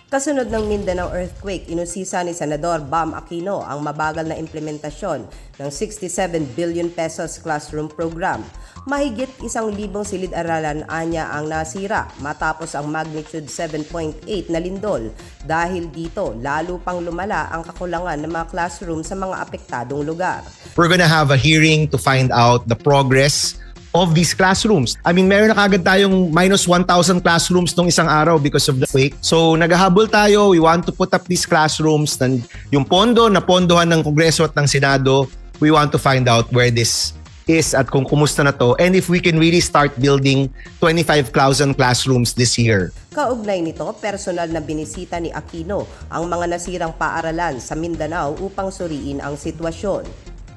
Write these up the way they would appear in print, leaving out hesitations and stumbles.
Kasunod ng Mindanao earthquake, inusisa ni Senador Bam Aquino ang mabagal na implementasyon ng 67 billion pesos classroom program. Mahigit 1,000 silid-aralan anya ang nasira matapos ang magnitude 7.8 na lindol. Dahil dito, lalo pang lumala ang kakulangan ng mga classroom sa mga apektadong lugar. We're gonna have a hearing to find out the progress of these classrooms. I mean, meron na kagad tayong minus 1,000 classrooms nung isang araw because of the quake. So, naghahabol tayo. We want to put up these classrooms. Yung pondo na pondohan ng Kongreso at ng Senado, we want to find out where this is at kung kumusta na to and if we can really start building 25,000 classrooms this year. Kaugnay nito, personal na binisita ni Aquino ang mga nasirang paaralan sa Mindanao upang suriin ang sitwasyon.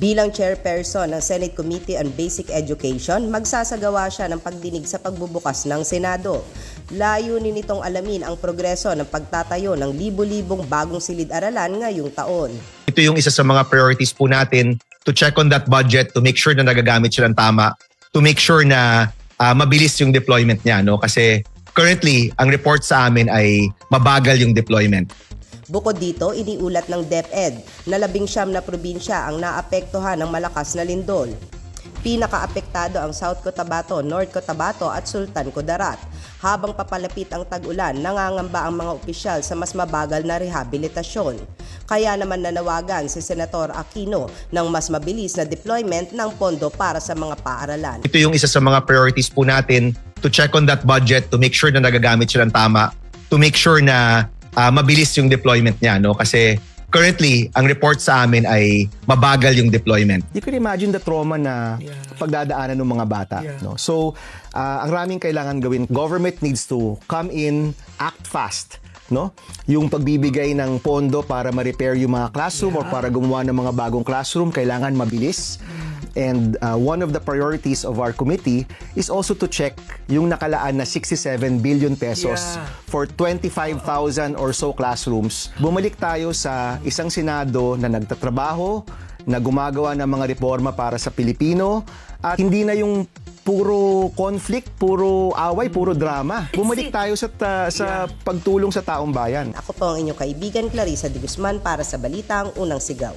Bilang chairperson ng Senate Committee on Basic Education, magsasagawa siya ng pagdinig sa pagbubukas ng Senado. Layunin nitong alamin ang progreso ng pagtatayo ng libu-libong bagong silid-aralan ngayong taon. Ito yung isa sa mga priorities po natin to check on that budget, to make sure na nagagamit siya ng tama, to make sure na mabilis yung deployment niya. No? Kasi currently, ang report sa amin ay mabagal yung deployment. Bukod dito, iniulat ng DepEd na 19 na probinsya ang naapektuhan ng malakas na lindol. Pinakaapektado ang South Cotabato, North Cotabato at Sultan Kudarat. Habang papalapit ang tag-ulan, nangangamba ang mga opisyal sa mas mabagal na rehabilitasyon. Kaya naman nanawagan si Senator Aquino ng mas mabilis na deployment ng pondo para sa mga paaralan. Ito yung isa sa mga priorities po natin to check on that budget, to make sure na nagagamit siya ng tama, to make sure na mabilis yung deployment niya. No? Kasi currently, ang report sa amin ay mabagal yung deployment. You can imagine the trauma na pagdadaanan ng mga bata. No? So, ang raming kailangan gawin. Government needs to come in, act fast. No? Yung pagbibigay ng pondo para ma-repair yung mga classroom or para gumawa ng mga bagong classroom, kailangan mabilis. And one of the priorities of our committee is also to check yung nakalaan na 67 billion pesos for 25,000 or so classrooms. Bumalik tayo sa isang Senado na nagtatrabaho, na gumagawa ng mga reforma para sa Pilipino at hindi na yung puro conflict, puro away, puro drama. Bumalik tayo sa pagtulong sa taong bayan. Ako po ang inyong kaibigan Clarissa de Guzman para sa Balitang Unang Sigaw.